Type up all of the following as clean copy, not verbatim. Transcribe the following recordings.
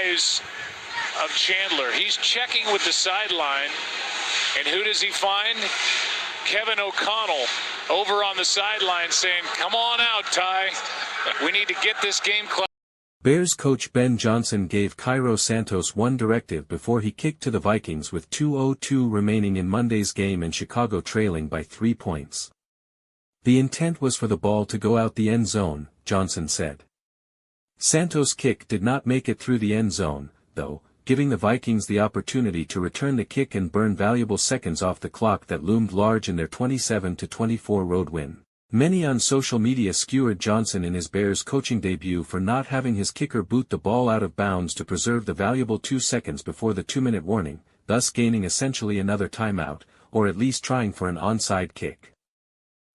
eyes of Chandler. He's checking with the sideline, and who does he find? Kevin O'Connell over on the sideline saying, "Come on out, Ty. We need to get this game closed." Bears coach Ben Johnson gave Cairo Santos one directive before he kicked to the Vikings with 2:02 remaining in Monday's game and Chicago trailing by 3 points. The intent was for the ball to go out the end zone, Johnson said. Santos' kick did not make it through the end zone, though, giving the Vikings the opportunity to return the kick and burn valuable seconds off the clock that loomed large in their 27-24 road win. Many on social media skewered Johnson in his Bears coaching debut for not having his kicker boot the ball out of bounds to preserve the valuable 2 seconds before the 2-minute warning, thus gaining essentially another timeout, or at least trying for an onside kick.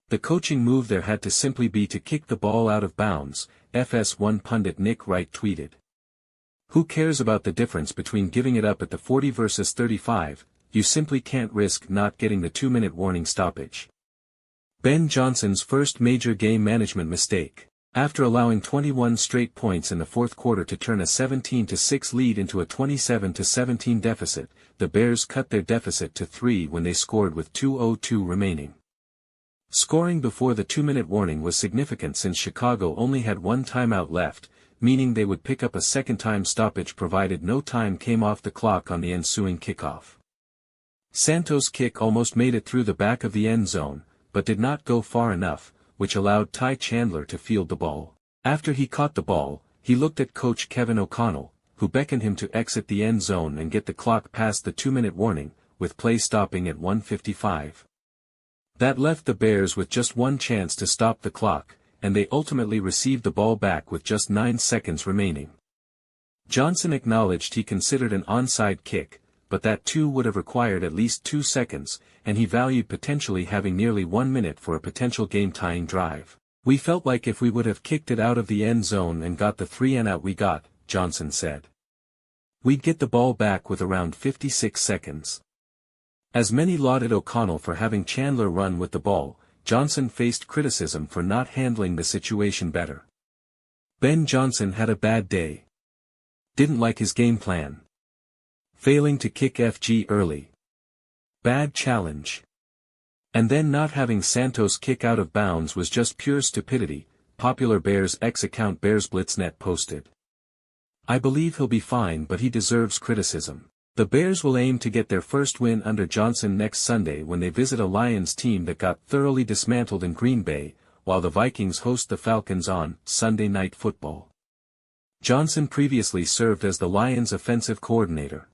The coaching move there had to simply be to kick the ball out of bounds, FS1 pundit Nick Wright tweeted. Who cares about the difference between giving it up at the 40 versus 35, you simply can't risk not getting the 2-minute warning stoppage. Ben Johnson's first major game management mistake. After allowing 21 straight points in the fourth quarter to turn a 17-6 lead into a 27-17 deficit, the Bears cut their deficit to 3 when they scored with 2:02 remaining. Scoring before the 2-minute warning was significant since Chicago only had one timeout left, meaning they would pick up a second-time stoppage provided no time came off the clock on the ensuing kickoff. Santos' kick almost made it through the back of the end zone, but did not go far enough, which allowed Ty Chandler to field the ball. After he caught the ball, he looked at coach Kevin O'Connell, who beckoned him to exit the end zone and get the clock past the 2-minute warning, with play stopping at 1:55. That left the Bears with just one chance to stop the clock, and they ultimately received the ball back with just 9 seconds remaining. Johnson acknowledged he considered an onside kick, but that too would have required at least 2 seconds, and he valued potentially having nearly 1 minute for a potential game-tying drive. We felt like if we would have kicked it out of the end zone and got the 3-and-out we got, Johnson said, we'd get the ball back with around 56 seconds. As many lauded O'Connell for having Chandler run with the ball, Johnson faced criticism for not handling the situation better. Ben Johnson had a bad day. Didn't like his game plan. Failing to kick FG early. Bad challenge. And then not having Santos kick out of bounds was just pure stupidity, popular Bears X account BearsBlitzNet posted. I believe he'll be fine, but he deserves criticism. The Bears will aim to get their first win under Johnson next Sunday when they visit a Lions team that got thoroughly dismantled in Green Bay, while the Vikings host the Falcons on Sunday Night Football. Johnson previously served as the Lions' offensive coordinator.